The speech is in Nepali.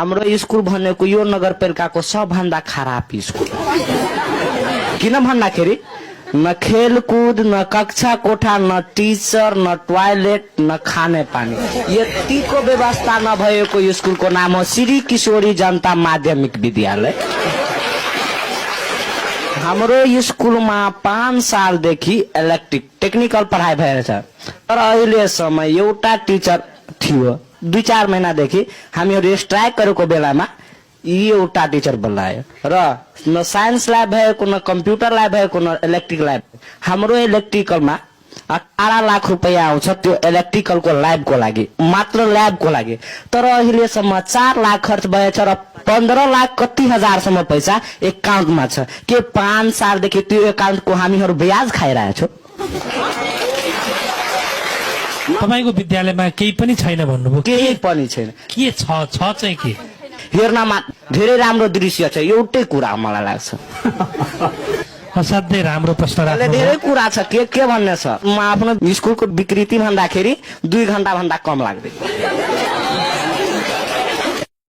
हाम्रो स्कुल भनेको यो नगरपालिकाको सबभन्दा खराब स्कुल किन भन्दाखेरि न खेलकुद न कक्षा कोठा न टिचर न टोयलेट न खाने पानी यतिको व्यवस्था नभएको स्कुलको नाम हो श्री किशोरी जनता माध्यमिक विद्यालय। हाम्रो स्कुलमा 5 सालदेखि इलेक्ट्रिक टेक्निकल पढाइ भइरहेछ तर अहिलेसम्म एउटा टिचर थियो। 2-4 महिनादेखि हामीहरू स्ट्राइक गरेको बेलामा एउटा टिचर बोलायो र न साइन्स ल्याब भएको न कम्प्युटर ल्याब भएको न इलेक्ट्रिक ल्याब। हाम्रो इलेक्ट्रिकलमा 18 लाख रुपैयाँ आउँछ त्यो इलेक्ट्रिकलको ल्याबको लागि मात्र ल्याबको लागि तर अहिलेसम्म 4 लाख खर्च भएछ र 15 लाख कति हजारसम्म पैसा एकाउन्टमा छ। के 5 सालदेखि त्यो एकाउन्टको हामीहरू ब्याज खाइरहेछौँ? तपाईको विद्यालयमा केही पनि छैन भन्नुभयो? केही पनि छैन। के छ चाहिँ के? हेर्नमा धेरै राम्रो दृश्य छ एउटै कुरा मलाई लाग्छ। असाध्यै राम्रो प्रश्न राख्नु। धेरै कुरा छ के भन्ने छ। म आफ्नो स्कुलको विकृति भन्दाखेरि 2 घण्टा भन्दा कम लाग्दैन।